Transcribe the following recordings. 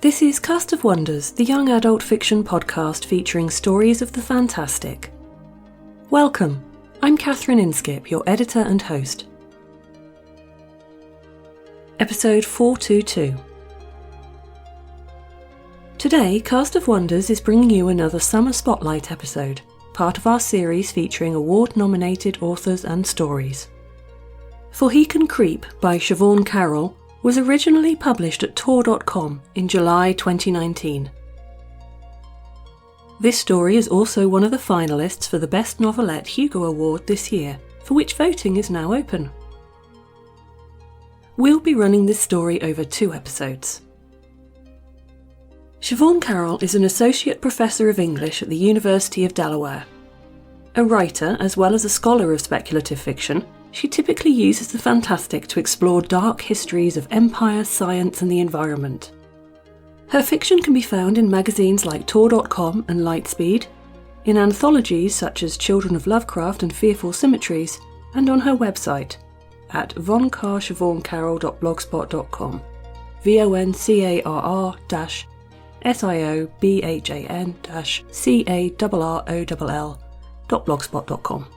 This is Cast of Wonders, the young adult fiction podcast featuring stories of the fantastic. Welcome, I'm Catherine Inskip, your editor and host. Episode 422. Today, Cast of Wonders is bringing you another Summer Spotlight episode, part of our series featuring award-nominated authors and stories. For He Can Creep by Siobhan Carroll was originally published at Tor.com in July 2019. This story is also one of the finalists for the Best Novelette Hugo Award this year, for which voting is now open. We'll be running this story over 2 episodes. Siobhan Carroll is an Associate Professor of English at the University of Delaware. A writer as well as a scholar of speculative fiction, she typically uses the fantastic to explore dark histories of empire, science and the environment. Her fiction can be found in magazines like Tor.com and Lightspeed, in anthologies such as Children of Lovecraft and Fearful Symmetries, and on her website at voncarsiobhancarroll.blogspot.com, voncarsiobhan-carroll.blogspot.com.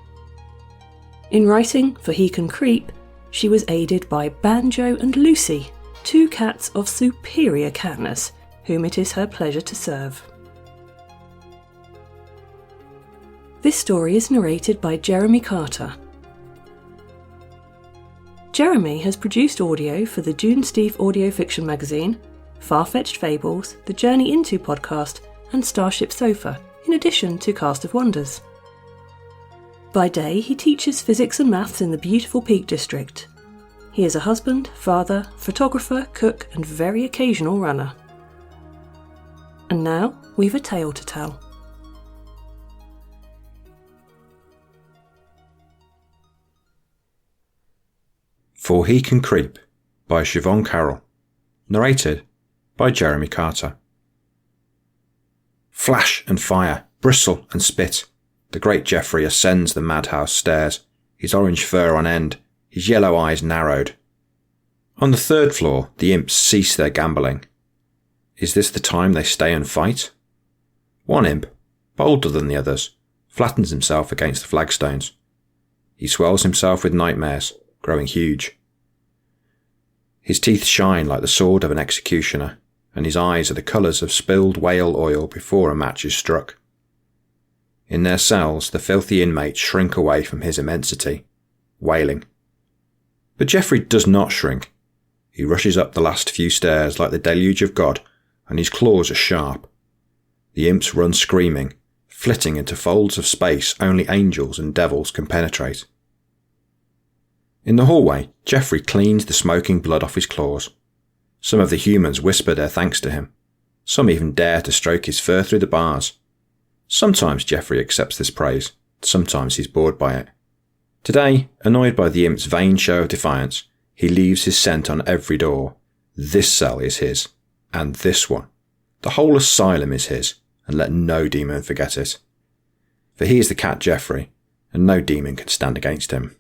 In writing for He Can Creep, she was aided by Banjo and Lucy, 2 cats of superior catness, whom it is her pleasure to serve. This story is narrated by Jeremy Carter. Jeremy has produced audio for the June Steve Audio Fiction magazine, Far-Fetched Fables, the Journey Into podcast, and Starship Sofa, in addition to Cast of Wonders. By day, he teaches physics and maths in the beautiful Peak District. He is a husband, father, photographer, cook, and very occasional runner. And now, we've a tale to tell. For He Can Creep by Siobhan Carroll. Narrated by Jeremy Carter. Flash and fire, bristle and spit. The great Geoffrey ascends the madhouse stairs, his orange fur on end, his yellow eyes narrowed. On the 3rd floor, the imps cease their gambling. Is this the time they stay and fight? One imp, bolder than the others, flattens himself against the flagstones. He swells himself with nightmares, growing huge. His teeth shine like the sword of an executioner, and his eyes are the colours of spilled whale oil before a match is struck. In their cells, the filthy inmates shrink away from his immensity, wailing. But Geoffrey does not shrink. He rushes up the last few stairs like the deluge of God, and his claws are sharp. The imps run screaming, flitting into folds of space only angels and devils can penetrate. In the hallway, Geoffrey cleans the smoking blood off his claws. Some of the humans whisper their thanks to him. Some even dare to stroke his fur through the bars. Sometimes Geoffrey accepts this praise, sometimes he's bored by it. Today, annoyed by the imp's vain show of defiance, he leaves his scent on every door. This cell is his, and this one. The whole asylum is his, and let no demon forget it. For he is the cat Geoffrey, and no demon can stand against him.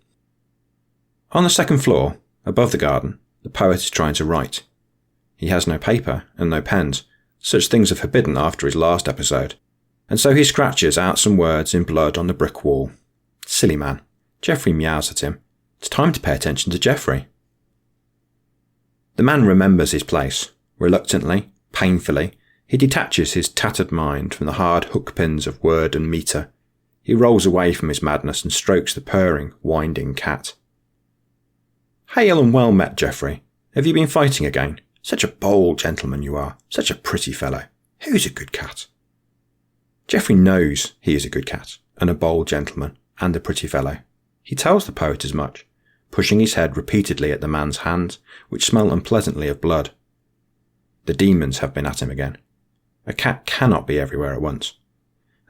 On the 2nd floor, above the garden, the poet is trying to write. He has no paper and no pens. Such things are forbidden after his last episode. And so he scratches out some words in blood on the brick wall. Silly man. Geoffrey meows at him. It's time to pay attention to Geoffrey. The man remembers his place. Reluctantly, painfully, he detaches his tattered mind from the hard hookpins of word and metre. He rolls away from his madness and strokes the purring, winding cat. Hail and well met, Geoffrey. Have you been fighting again? Such a bold gentleman you are. Such a pretty fellow. Who's a good cat? Geoffrey knows he is a good cat, and a bold gentleman, and a pretty fellow. He tells the poet as much, pushing his head repeatedly at the man's hands, which smell unpleasantly of blood. The demons have been at him again. A cat cannot be everywhere at once.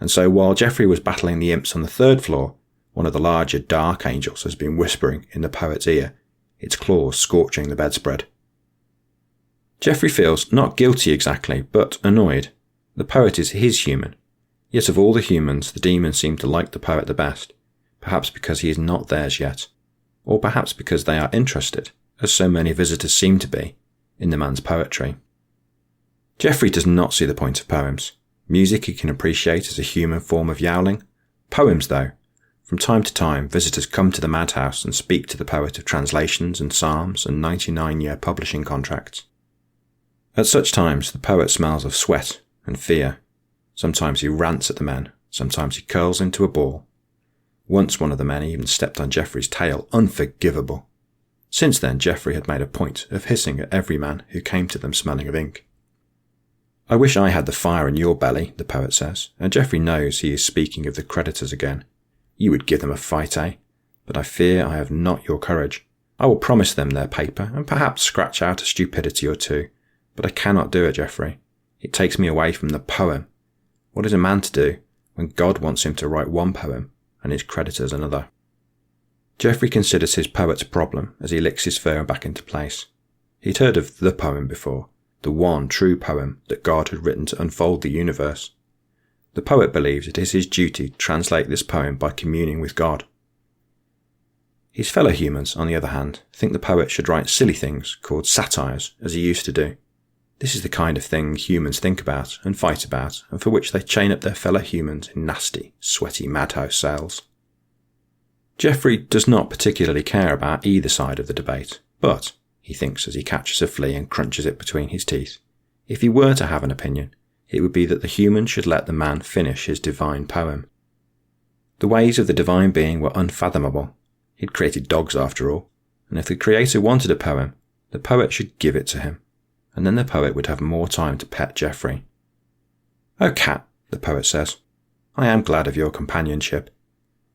And so while Geoffrey was battling the imps on the 3rd floor, one of the larger dark angels has been whispering in the poet's ear, its claws scorching the bedspread. Geoffrey feels not guilty exactly, but annoyed. The poet is his human. Yet of all the humans, the demons seem to like the poet the best, perhaps because he is not theirs yet, or perhaps because they are interested, as so many visitors seem to be, in the man's poetry. Geoffrey does not see the point of poems. Music he can appreciate as a human form of yowling. Poems, though. From time to time, visitors come to the madhouse and speak to the poet of translations and psalms and 99-year publishing contracts. At such times, the poet smells of sweat and fear. Sometimes he rants at the men, sometimes he curls into a ball. Once one of the men even stepped on Geoffrey's tail, unforgivable. Since then, Geoffrey had made a point of hissing at every man who came to them smelling of ink. I wish I had the fire in your belly, the poet says, and Geoffrey knows he is speaking of the creditors again. You would give them a fight, eh? But I fear I have not your courage. I will promise them their paper, and perhaps scratch out a stupidity or two, but I cannot do it, Geoffrey. It takes me away from the poem. What is a man to do when God wants him to write one poem and his creditors another? Geoffrey considers his poet's problem as he licks his fur back into place. He'd heard of the poem before, the one true poem that God had written to unfold the universe. The poet believes it is his duty to translate this poem by communing with God. His fellow humans, on the other hand, think the poet should write silly things called satires, as he used to do. This is the kind of thing humans think about and fight about, and for which they chain up their fellow humans in nasty, sweaty madhouse cells. Geoffrey does not particularly care about either side of the debate, but, he thinks as he catches a flea and crunches it between his teeth, if he were to have an opinion, it would be that the human should let the man finish his divine poem. The ways of the divine being were unfathomable. He'd created dogs after all, and if the creator wanted a poem, the poet should give it to him, and then the poet would have more time to pet Geoffrey. "Oh, Cat," the poet says, "I am glad of your companionship.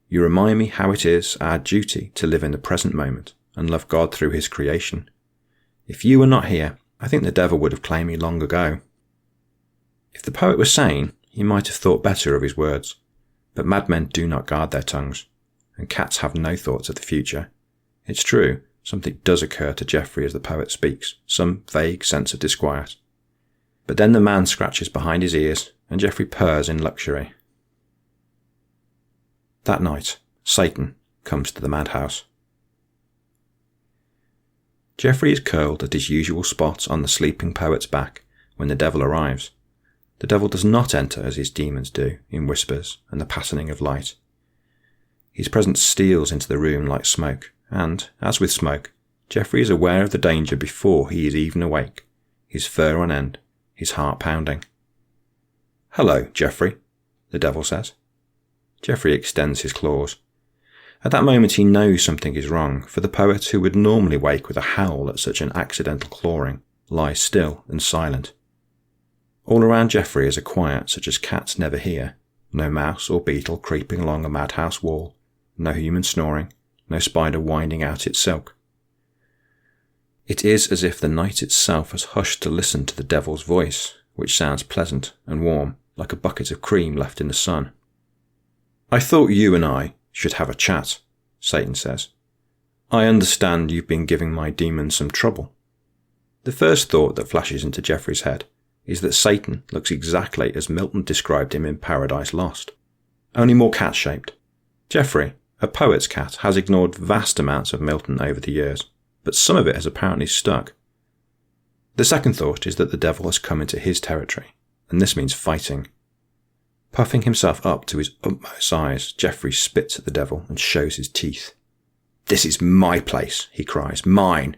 You remind me how it is our duty to live in the present moment and love God through his creation. If you were not here, I think the devil would have claimed me long ago." If the poet was sane, he might have thought better of his words, but madmen do not guard their tongues, and cats have no thoughts of the future. It's true, something does occur to Geoffrey as the poet speaks, some vague sense of disquiet. But then the man scratches behind his ears, and Geoffrey purrs in luxury. That night, Satan comes to the madhouse. Geoffrey is curled at his usual spot on the sleeping poet's back when the devil arrives. The devil does not enter as his demons do, in whispers and the patterning of light. His presence steals into the room like smoke, and, as with smoke, Geoffrey is aware of the danger before he is even awake, his fur on end, his heart pounding. "Hello, Geoffrey," the devil says. Geoffrey extends his claws. At that moment he knows something is wrong, for the poet, who would normally wake with a howl at such an accidental clawing, lies still and silent. All around Geoffrey is a quiet such as cats never hear. No mouse or beetle creeping along a madhouse wall, no human snoring, no spider winding out its silk. It is as if the night itself has hushed to listen to the devil's voice, which sounds pleasant and warm, like a bucket of cream left in the sun. "I thought you and I should have a chat," Satan says. "I understand you've been giving my demons some trouble." The first thought that flashes into Geoffrey's head is that Satan looks exactly as Milton described him in Paradise Lost, only more cat-shaped. Geoffrey, a poet's cat, has ignored vast amounts of Milton over the years, but some of it has apparently stuck. The second thought is that the devil has come into his territory, and this means fighting. Puffing himself up to his utmost size, Geoffrey spits at the devil and shows his teeth. "This is my place," he cries, "mine.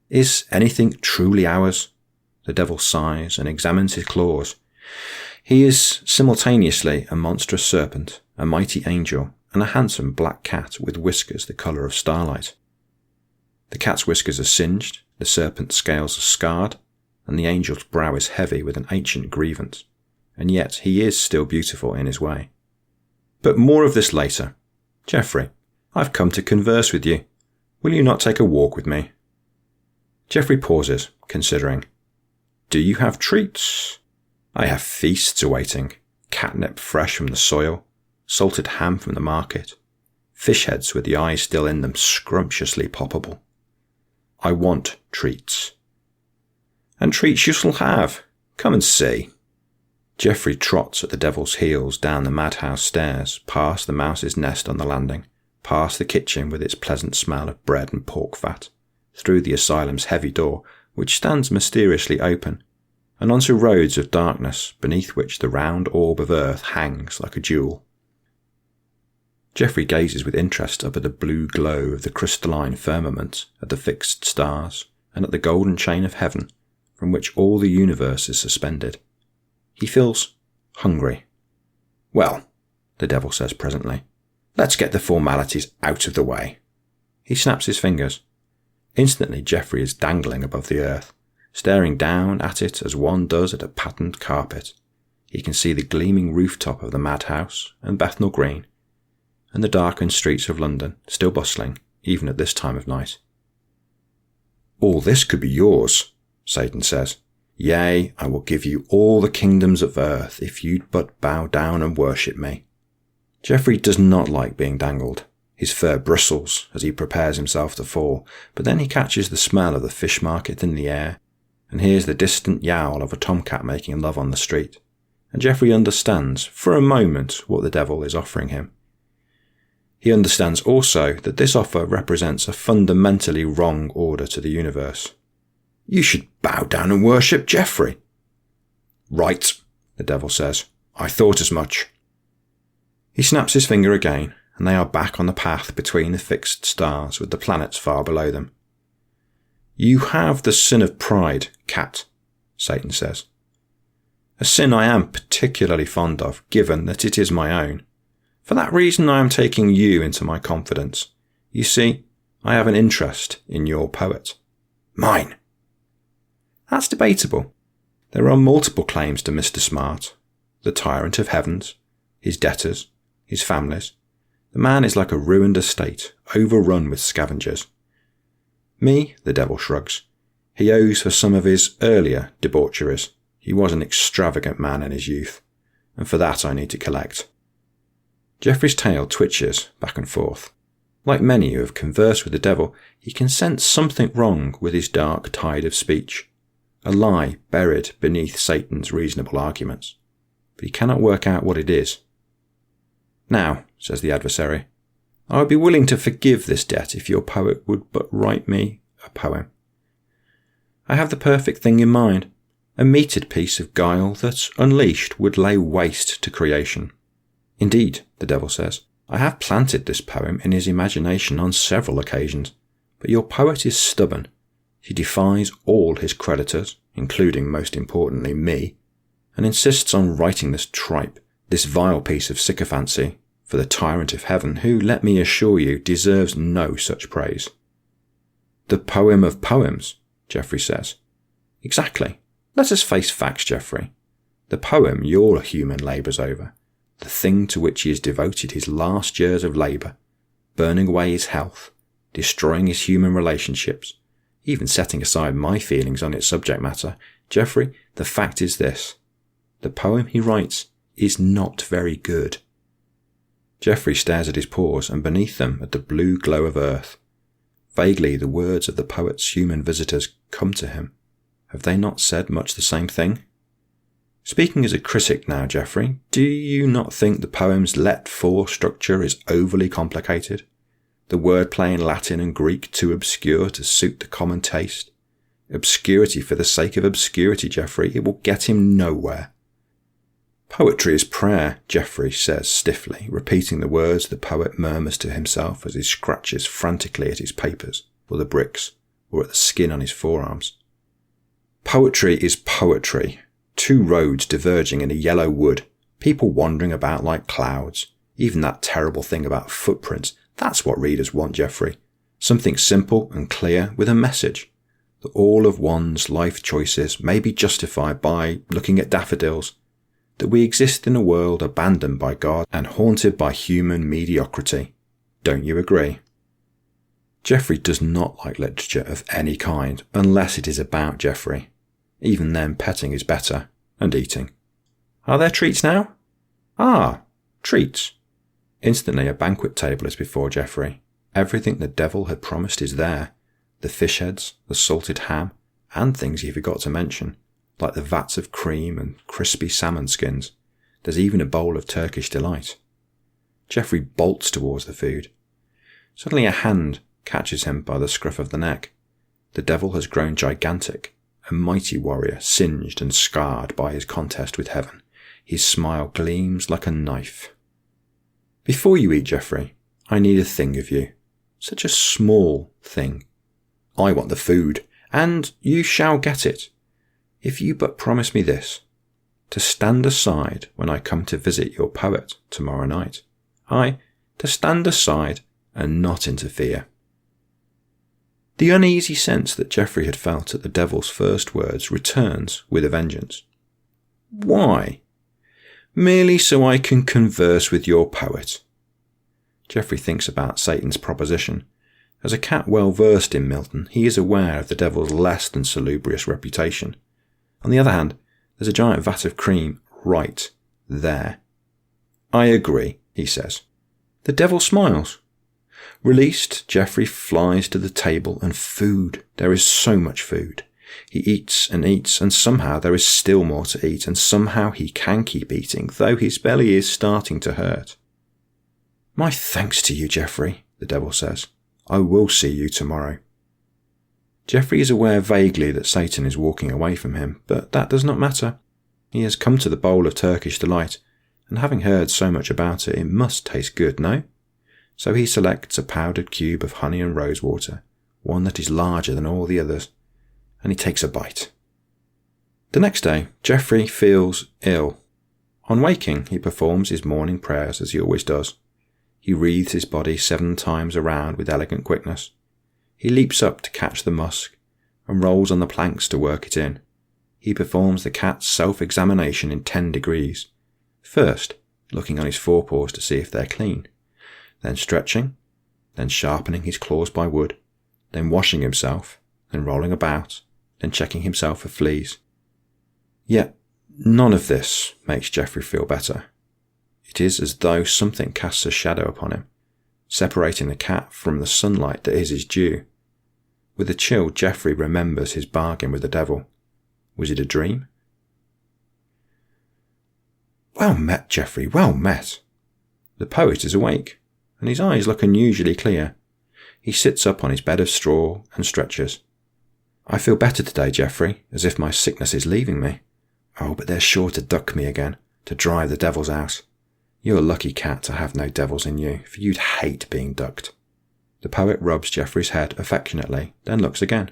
Is anything truly ours?" The devil sighs and examines his claws. He is simultaneously a monstrous serpent, a mighty angel, and a handsome black cat with whiskers the colour of starlight. The cat's whiskers are singed, the serpent's scales are scarred, and the angel's brow is heavy with an ancient grievance. And yet he is still beautiful in his way. But more of this later. "Geoffrey, I've come to converse with you. Will you not take a walk with me?" Geoffrey pauses, considering. "Do you have treats?" "I have feasts awaiting, catnip fresh from the soil, salted ham from the market, fish heads with the eyes still in them scrumptiously poppable. I want treats." "And treats you shall have. Come and see." Geoffrey trots at the devil's heels down the madhouse stairs, past the mouse's nest on the landing, past the kitchen with its pleasant smell of bread and pork fat, through the asylum's heavy door, which stands mysteriously open, and onto roads of darkness beneath which the round orb of earth hangs like a jewel. Geoffrey gazes with interest up at the blue glow of the crystalline firmament, at the fixed stars, and at the golden chain of heaven from which all the universe is suspended. He feels hungry. "Well," the devil says presently, "let's get the formalities out of the way." He snaps his fingers. Instantly Geoffrey is dangling above the earth, staring down at it as one does at a patterned carpet. He can see the gleaming rooftop of the madhouse and Bethnal Green, and the darkened streets of London, still bustling, even at this time of night. "All this could be yours," Satan says. "Yea, I will give you all the kingdoms of earth if you'd but bow down and worship me." Geoffrey does not like being dangled. His fur bristles as he prepares himself to fall, but then he catches the smell of the fish market in the air, and hears the distant yowl of a tomcat making love on the street, and Geoffrey understands, for a moment, what the devil is offering him. He understands also that this offer represents a fundamentally wrong order to the universe. "You should bow down and worship Geoffrey." "Right," the devil says. "I thought as much." He snaps his finger again, and they are back on the path between the fixed stars with the planets far below them. "You have the sin of pride, cat," Satan says. "A sin I am particularly fond of, given that it is my own. For that reason I am taking you into my confidence. You see, I have an interest in your poet." "Mine." "That's debatable. There are multiple claims to Mr. Smart. The tyrant of heavens, his debtors, his families. The man is like a ruined estate, overrun with scavengers. Me, the devil shrugs. He owes for some of his earlier debaucheries. He was an extravagant man in his youth, and for that I need to collect." Geoffrey's tail twitches back and forth. Like many who have conversed with the devil, he can sense something wrong with his dark tide of speech, a lie buried beneath Satan's reasonable arguments, but he cannot work out what it is. "Now," says the adversary, "I would be willing to forgive this debt if your poet would but write me a poem. I have the perfect thing in mind, a metered piece of guile that, unleashed, would lay waste to creation. Indeed," the devil says, "I have planted this poem in his imagination on several occasions, but your poet is stubborn. He defies all his creditors, including, most importantly, me, and insists on writing this tripe, this vile piece of sycophancy, for the tyrant of heaven, who, let me assure you, deserves no such praise." "The poem of poems," Geoffrey says. "Exactly. Let us face facts, Geoffrey. The poem your human labours over, the thing to which he has devoted his last years of labour, burning away his health, destroying his human relationships, even setting aside my feelings on its subject matter, Geoffrey, the fact is this. The poem he writes is not very good." Geoffrey stares at his paws and beneath them at the blue glow of earth. Vaguely the words of the poet's human visitors come to him. Have they not said much the same thing? "Speaking as a critic now, Geoffrey, do you not think the poem's let-for structure is overly complicated? The wordplay in Latin and Greek too obscure to suit the common taste? Obscurity for the sake of obscurity, Geoffrey, it will get him nowhere." "Poetry is prayer," Geoffrey says stiffly, repeating the words the poet murmurs to himself as he scratches frantically at his papers, or the bricks, or at the skin on his forearms. "Poetry is poetry. Two roads diverging in a yellow wood, people wandering about like clouds. Even that terrible thing about footprints, that's what readers want, Geoffrey. Something simple and clear with a message. That all of one's life choices may be justified by looking at daffodils. That we exist in a world abandoned by God and haunted by human mediocrity. Don't you agree?" Geoffrey does not like literature of any kind, unless it is about Geoffrey. Even then petting is better, and eating. "Are there treats now?" "Ah, treats." Instantly a banquet table is before Geoffrey. Everything the devil had promised is there. The fish heads, the salted ham, and things he forgot to mention, like the vats of cream and crispy salmon skins. There's even a bowl of Turkish delight. Geoffrey bolts towards the food. Suddenly a hand catches him by the scruff of the neck. The devil has grown gigantic, a mighty warrior singed and scarred by his contest with heaven. His smile gleams like a knife. Before you eat, Geoffrey, I need a thing of you. Such a small thing. I want the food, and you shall get it, if you but promise me this, to stand aside when I come to visit your poet tomorrow night. Aye, to stand aside and not interfere. The uneasy sense that Geoffrey had felt at the devil's first words returns with a vengeance. Why? Merely so I can converse with your poet. Geoffrey thinks about Satan's proposition. As a cat well versed in Milton, he is aware of the devil's less than salubrious reputation. On the other hand, there's a giant vat of cream right there. I agree, he says. The devil smiles. Released, Geoffrey flies to the table, and food. There is so much food. He eats, and somehow there is still more to eat, and somehow he can keep eating, though his belly is starting to hurt. My thanks to you, Geoffrey, the devil says. I will see you tomorrow. Geoffrey is aware vaguely that Satan is walking away from him, but that does not matter. He has come to the bowl of Turkish delight, and having heard so much about it, it must taste good, no? So he selects a powdered cube of honey and rosewater, one that is larger than all the others, and he takes a bite. The next day, Geoffrey feels ill. On waking, he performs his morning prayers as he always does. He wreathes his body 7 times around with elegant quickness. He leaps up to catch the musk, and rolls on the planks to work it in. He performs the cat's self-examination in 10 degrees. First, looking on his forepaws to see if they're clean, then stretching, then sharpening his claws by wood, then washing himself, then rolling about, then checking himself for fleas. Yet none of this makes Geoffrey feel better. It is as though something casts a shadow upon him, separating the cat from the sunlight that is his due. With a chill, Geoffrey remembers his bargain with the devil. Was it a dream? Well met, Geoffrey, well met. The poet is awake, and his eyes look unusually clear. He sits up on his bed of straw and stretches. I feel better today, Geoffrey, as if my sickness is leaving me. Oh, but they're sure to duck me again, to drive the devils out. You're a lucky cat to have no devils in you, for you'd hate being ducked. The poet rubs Geoffrey's head affectionately, then looks again.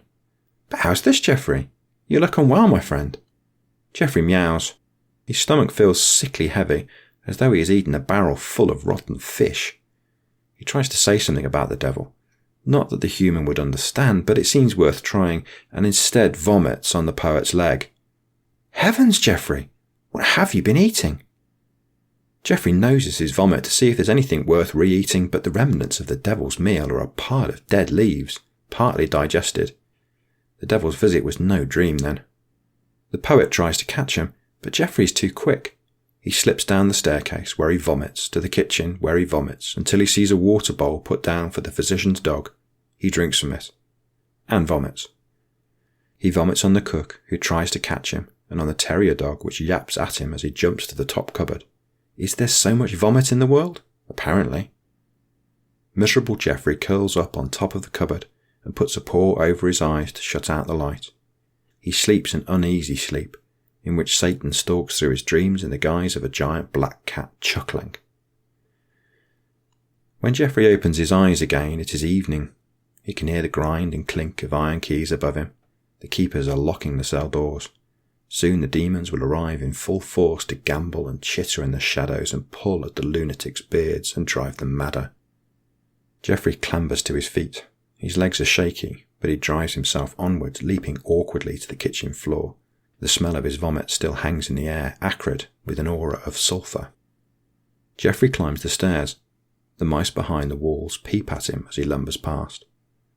But how's this, Geoffrey? You look unwell, my friend. Geoffrey meows. His stomach feels sickly heavy, as though he has eaten a barrel full of rotten fish. He tries to say something about the devil. Not that the human would understand, but it seems worth trying, and instead vomits on the poet's leg. Heavens, Geoffrey! What have you been eating? Geoffrey noses his vomit to see if there's anything worth re-eating, but the remnants of the devil's meal are a pile of dead leaves, partly digested. The devil's visit was no dream then. The poet tries to catch him, but Geoffrey's too quick. He slips down the staircase where he vomits, to the kitchen where he vomits, until he sees a water bowl put down for the physician's dog. He drinks from it. And vomits. He vomits on the cook, who tries to catch him, and on the terrier dog, which yaps at him as he jumps to the top cupboard. Is there so much vomit in the world? Apparently. Miserable Geoffrey curls up on top of the cupboard and puts a paw over his eyes to shut out the light. He sleeps an uneasy sleep, in which Satan stalks through his dreams in the guise of a giant black cat chuckling. When Geoffrey opens his eyes again, it is evening. He can hear the grind and clink of iron keys above him. The keepers are locking the cell doors. Soon the demons will arrive in full force to gamble and chitter in the shadows and pull at the lunatics' beards and drive them madder. Geoffrey clambers to his feet. His legs are shaky, but he drives himself onwards, leaping awkwardly to the kitchen floor. The smell of his vomit still hangs in the air, acrid, with an aura of sulphur. Geoffrey climbs the stairs. The mice behind the walls peep at him as he lumbers past.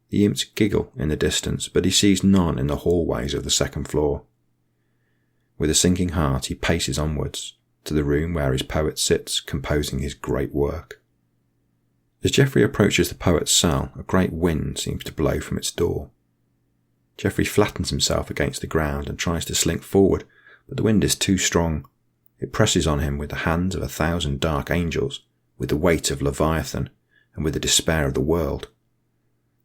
The imps giggle in the distance, but he sees none in the hallways of the second floor. With a sinking heart, he paces onwards, to the room where his poet sits, composing his great work. As Geoffrey approaches the poet's cell, a great wind seems to blow from its door. Geoffrey flattens himself against the ground and tries to slink forward, but the wind is too strong. It presses on him with the hands of 1,000 dark angels, with the weight of Leviathan, and with the despair of the world.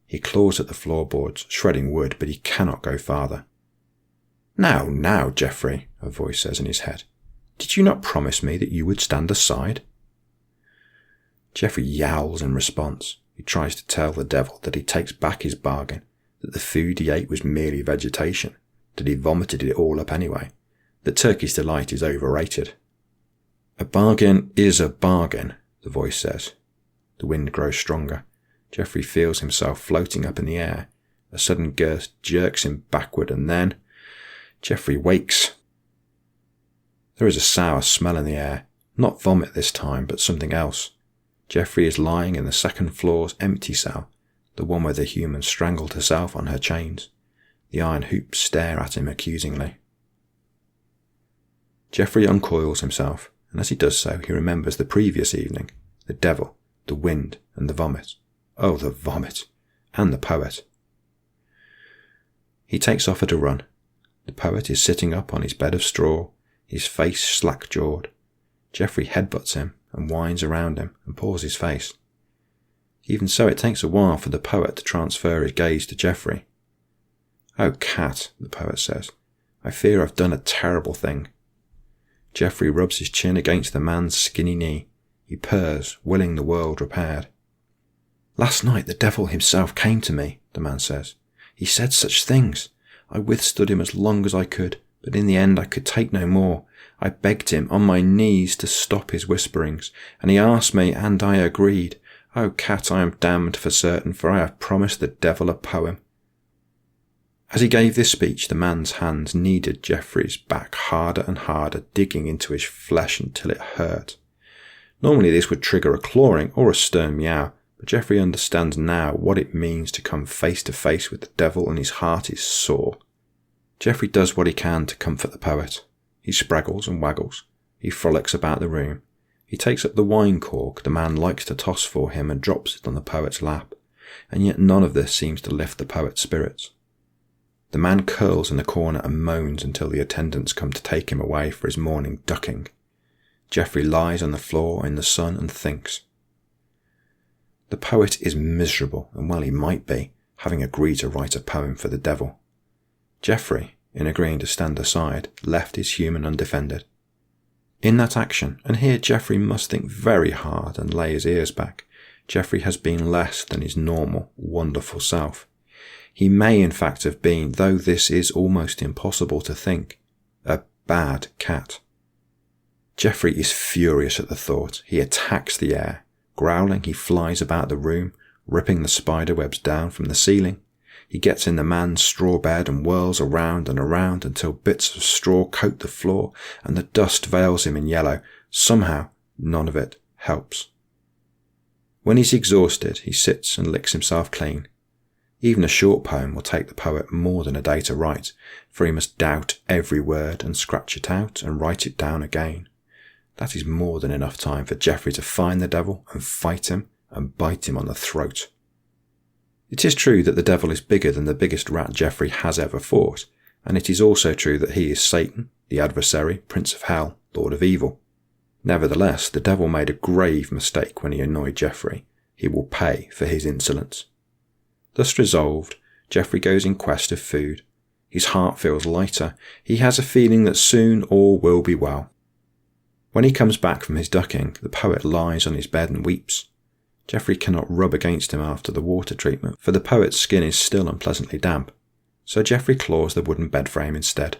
He claws at the floorboards, shredding wood, but he cannot go farther. Now, Geoffrey, a voice says in his head. Did you not promise me that you would stand aside? Geoffrey yowls in response. He tries to tell the devil that he takes back his bargain, that the food he ate was merely vegetation, that he vomited it all up anyway, that Turkish delight is overrated. A bargain is a bargain, the voice says. The wind grows stronger. Geoffrey feels himself floating up in the air. A sudden gust jerks him backward, and then Geoffrey wakes. There is a sour smell in the air. Not vomit this time, but something else. Geoffrey is lying in the second floor's empty cell, the one where the human strangled herself on her chains. The iron hoops stare at him accusingly. Geoffrey uncoils himself, and as he does so, he remembers the previous evening, the devil, the wind, and the vomit. Oh, the vomit! And the poet. He takes off at a run. The poet is sitting up on his bed of straw, his face slack-jawed. Geoffrey headbutts him and whines around him and paws his face. Even so, it takes a while for the poet to transfer his gaze to Geoffrey. "Oh, Cat," the poet says, "I fear I've done a terrible thing." Geoffrey rubs his chin against the man's skinny knee. He purrs, willing the world repaired. "Last night the devil himself came to me," the man says. "He said such things. I withstood him as long as I could, but in the end I could take no more. I begged him on my knees to stop his whisperings, and he asked me, and I agreed. Oh, Cat, I am damned for certain, for I have promised the devil a poem." As he gave this speech, the man's hands kneaded Geoffrey's back harder and harder, digging into his flesh until it hurt. Normally this would trigger a clawing or a stern meow, but Geoffrey understands now what it means to come face to face with the devil, and his heart is sore. Geoffrey does what he can to comfort the poet. He spraggles and waggles. He frolics about the room. He takes up the wine cork the man likes to toss for him and drops it on the poet's lap, and yet none of this seems to lift the poet's spirits. The man curls in the corner and moans until the attendants come to take him away for his morning ducking. Geoffrey lies on the floor in the sun and thinks. The poet is miserable, and well he might be, having agreed to write a poem for the devil. Geoffrey, in agreeing to stand aside, left his human undefended. In that action, and here Geoffrey must think very hard and lay his ears back, Geoffrey has been less than his normal, wonderful self. He may in fact have been, though this is almost impossible to think, a bad cat. Geoffrey is furious at the thought. He attacks the air. Growling, he flies about the room, ripping the spider webs down from the ceiling. He gets in the man's straw bed and whirls around and around until bits of straw coat the floor and the dust veils him in yellow. Somehow, none of it helps. When he's exhausted, he sits and licks himself clean. Even a short poem will take the poet more than a day to write, for he must doubt every word and scratch it out and write it down again. That is more than enough time for Geoffrey to find the devil and fight him and bite him on the throat. It is true that the devil is bigger than the biggest rat Geoffrey has ever fought, and it is also true that he is Satan, the adversary, Prince of Hell, Lord of Evil. Nevertheless, the devil made a grave mistake when he annoyed Geoffrey. He will pay for his insolence. Thus resolved, Geoffrey goes in quest of food. His heart feels lighter. He has a feeling that soon all will be well. When he comes back from his ducking, the poet lies on his bed and weeps. Geoffrey cannot rub against him after the water treatment, for the poet's skin is still unpleasantly damp, so Geoffrey claws the wooden bed frame instead.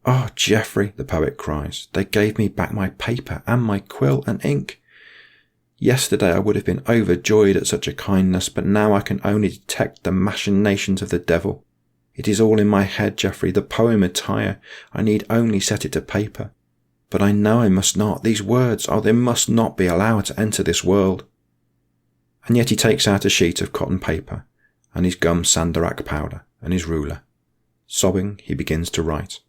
"Oh, Geoffrey," the poet cries, "they gave me back my paper and my quill and ink. Yesterday I would have been overjoyed at such a kindness, but now I can only detect the machinations of the devil. It is all in my head, Geoffrey, the poem entire. I need only set it to paper. But I know I must not. These words, they must not be allowed to enter this world." And yet he takes out a sheet of cotton paper, and his gum sandarak powder, and his ruler. Sobbing, he begins to write.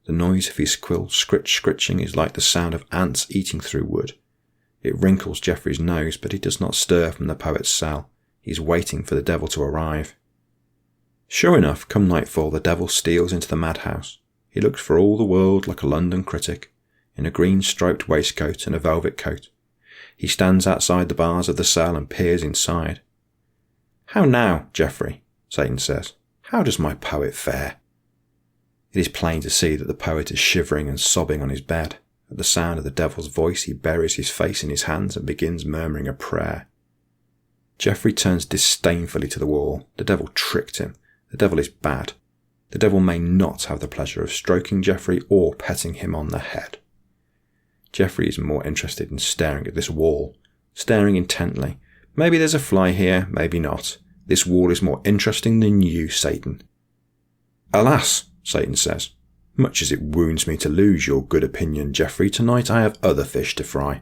The noise of his quill scritching is like the sound of ants eating through wood. It wrinkles Geoffrey's nose, but he does not stir from the poet's cell. He is waiting for the devil to arrive. Sure enough, come nightfall, the devil steals into the madhouse. He looks for all the world like a London critic, in a green-striped waistcoat and a velvet coat. He stands outside the bars of the cell and peers inside. "How now, Geoffrey?" Satan says. "How does my poet fare?" It is plain to see that the poet is shivering and sobbing on his bed. At the sound of the devil's voice, he buries his face in his hands and begins murmuring a prayer. Geoffrey turns disdainfully to the wall. The devil tricked him. The devil is bad. The devil may not have the pleasure of stroking Geoffrey or petting him on the head. Geoffrey is more interested in staring at this wall, staring intently. Maybe there's a fly here, maybe not. This wall is more interesting than you, Satan. Alas, Satan says, much as it wounds me to lose your good opinion, Geoffrey, tonight I have other fish to fry.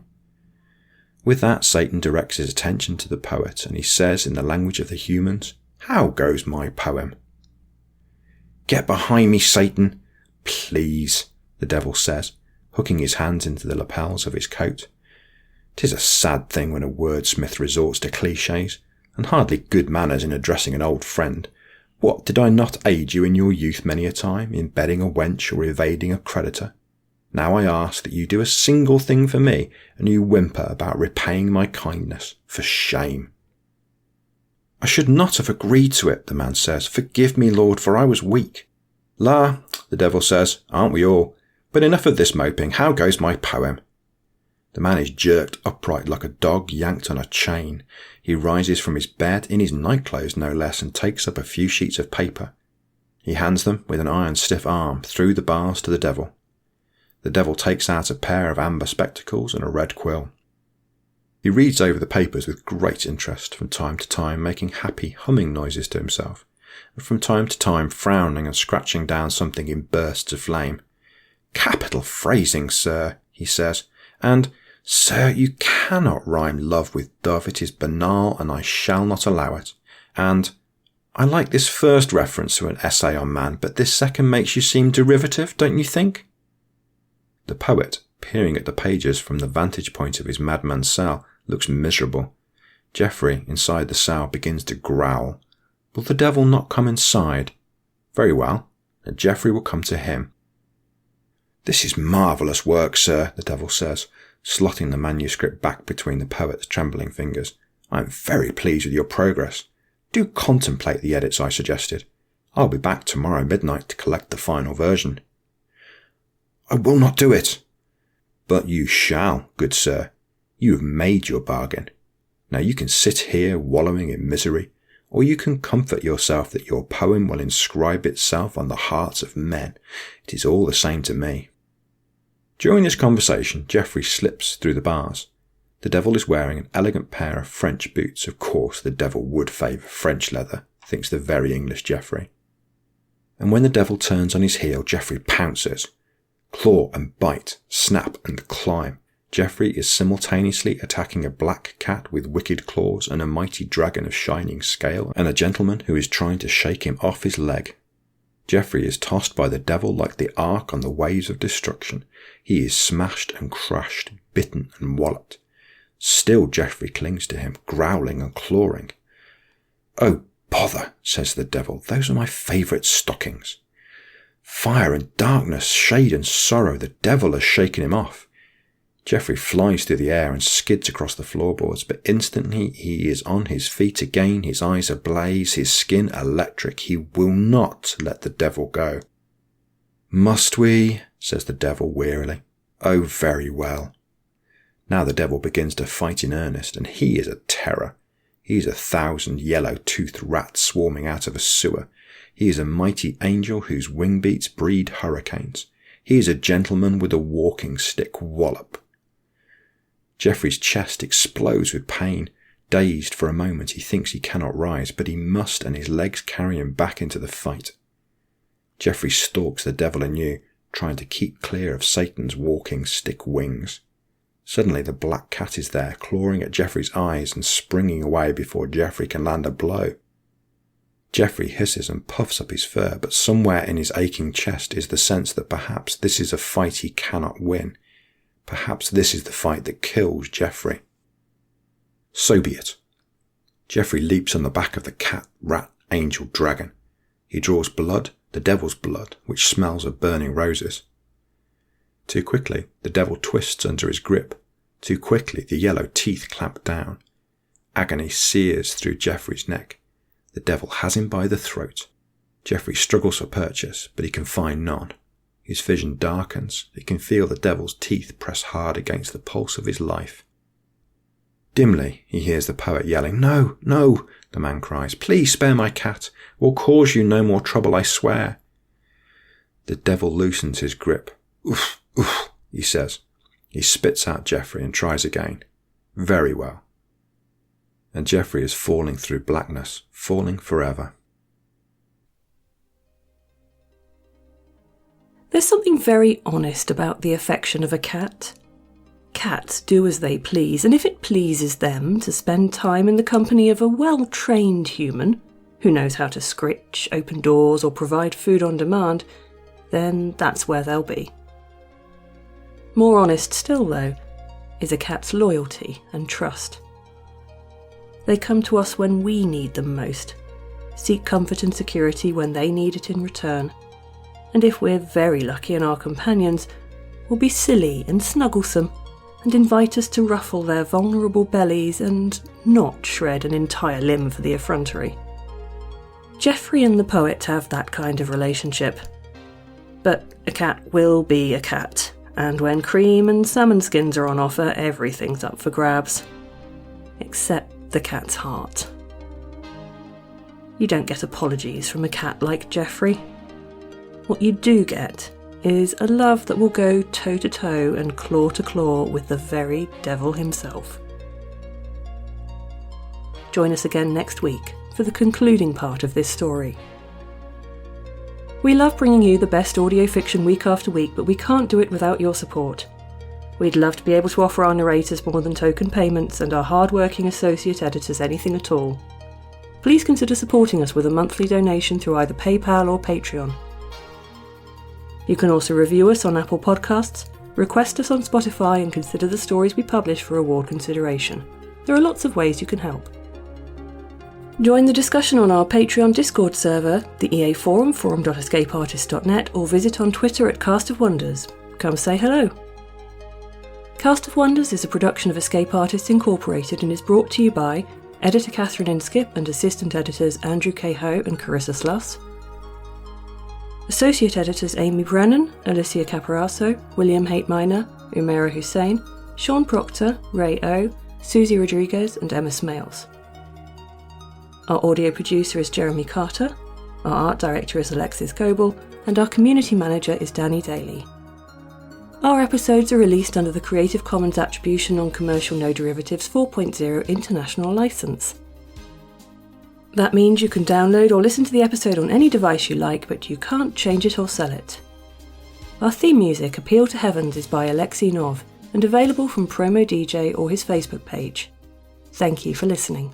With that, Satan directs his attention to the poet, and he says in the language of the humans, How goes my poem? Get behind me, Satan. Please, the devil says, hooking his hands into the lapels of his coat. 'Tis a sad thing when a wordsmith resorts to clichés, and hardly good manners in addressing an old friend. What, did I not aid you in your youth many a time, in bedding a wench or evading a creditor? Now I ask that you do a single thing for me, and you whimper about repaying my kindness. For shame. I should not have agreed to it, the man says. Forgive me, Lord, for I was weak. La, the devil says, aren't we all? But enough of this moping. How goes my poem? The man is jerked upright like a dog yanked on a chain. He rises from his bed, in his nightclothes no less, and takes up a few sheets of paper. He hands them, with an iron-stiff arm, through the bars to the devil. The devil takes out a pair of amber spectacles and a red quill. He reads over the papers with great interest, from time to time making happy humming noises to himself, and from time to time frowning and scratching down something in bursts of flame. Capital phrasing, sir, he says, and, sir, you cannot rhyme love with dove. It is banal, and I shall not allow it. And I like this first reference to an essay on man, but this second makes you seem derivative, don't you think? The poet, peering at the pages from the vantage point of his madman's cell, looks miserable. Geoffrey, inside the cell, begins to growl. Will the devil not come inside? Very well, and Geoffrey will come to him. This is marvellous work, sir, the devil says, slotting the manuscript back between the poet's trembling fingers. I am very pleased with your progress. Do contemplate the edits I suggested. I'll be back tomorrow midnight to collect the final version. I will not do it. But you shall, good sir. You have made your bargain. Now you can sit here wallowing in misery, or you can comfort yourself that your poem will inscribe itself on the hearts of men. It is all the same to me. During this conversation, Geoffrey slips through the bars. The devil is wearing an elegant pair of French boots. Of course, the devil would favour French leather, thinks the very English Geoffrey. And when the devil turns on his heel, Geoffrey pounces. Claw and bite, snap and climb. Geoffrey is simultaneously attacking a black cat with wicked claws and a mighty dragon of shining scale and a gentleman who is trying to shake him off his leg. Geoffrey is tossed by the devil like the ark on the waves of destruction. He is smashed and crushed, bitten and walloped. Still Geoffrey clings to him, growling and clawing. Oh, bother, says the devil, those are my favourite stockings. Fire and darkness, shade and sorrow, the devil has shaken him off. Geoffrey flies through the air and skids across the floorboards, but instantly he is on his feet again, his eyes ablaze, his skin electric. He will not let the devil go. Must we? Says the devil wearily. Oh, very well. Now the devil begins to fight in earnest, and he is a terror. He is 1,000 yellow-toothed rats swarming out of a sewer. He is a mighty angel whose wing beats breed hurricanes. He is a gentleman with a walking stick wallop. Geoffrey's chest explodes with pain. Dazed for a moment, he thinks he cannot rise, but he must, and his legs carry him back into the fight. Geoffrey stalks the devil anew, trying to keep clear of Satan's walking stick wings. Suddenly the black cat is there, clawing at Geoffrey's eyes and springing away before Geoffrey can land a blow. Geoffrey hisses and puffs up his fur, but somewhere in his aching chest is the sense that perhaps this is a fight he cannot win. Perhaps this is the fight that kills Geoffrey. So be it. Geoffrey leaps on the back of the cat, rat, angel, dragon. He draws blood, the devil's blood, which smells of burning roses. Too quickly, the devil twists under his grip. Too quickly, the yellow teeth clamp down. Agony sears through Geoffrey's neck. The devil has him by the throat. Geoffrey struggles for purchase, but he can find none. His vision darkens. He can feel the devil's teeth press hard against the pulse of his life. Dimly, he hears the poet yelling, "No, no," the man cries. "Please spare my cat. We'll cause you no more trouble, I swear." The devil loosens his grip. "Oof, oof," he says. He spits out Geoffrey and tries again. Very well. And Geoffrey is falling through blackness, falling forever. There's something very honest about the affection of a cat. Cats do as they please, and if it pleases them to spend time in the company of a well-trained human who knows how to scritch, open doors, or provide food on demand, then that's where they'll be. More honest still, though, is a cat's loyalty and trust. They come to us when we need them most, seek comfort and security when they need it in return, and if we're very lucky in our companions, will be silly and snugglesome and invite us to ruffle their vulnerable bellies and not shred an entire limb for the effrontery. Geoffrey and the poet have that kind of relationship. But a cat will be a cat, and when cream and salmon skins are on offer, everything's up for grabs. Except the cat's heart. You don't get apologies from a cat like Geoffrey. What you do get is a love that will go toe-to-toe and claw-to-claw with the very devil himself. Join us again next week for the concluding part of this story. We love bringing you the best audio fiction week after week, but we can't do it without your support. We'd love to be able to offer our narrators more than token payments and our hard-working associate editors anything at all. Please consider supporting us with a monthly donation through either PayPal or Patreon. You can also review us on Apple Podcasts, request us on Spotify, and consider the stories we publish for award consideration. There are lots of ways you can help. Join the discussion on our Patreon Discord server, the EA Forum, forum.escapeartist.net, or visit on Twitter at Cast of Wonders. Come say hello. Cast of Wonders is a production of Escape Artists Incorporated and is brought to you by editor Catherine Inskip and assistant editors Andrew K. Ho and Carissa Sluss. Associate editors Amy Brennan, Alicia Caparaso, William Haight-Miner, Umaira Hussain, Sean Proctor, Ray O, Susie Rodriguez and Emma Smales. Our audio producer is Jeremy Carter, our art director is Alexis Coble, and our community manager is Danny Daly. Our episodes are released under the Creative Commons Attribution Non-Commercial No Derivatives 4.0 International License. That means you can download or listen to the episode on any device you like, but you can't change it or sell it. Our theme music, Appeal to Heavens, is by Alexei Nov and available from Promo DJ or his Facebook page. Thank you for listening.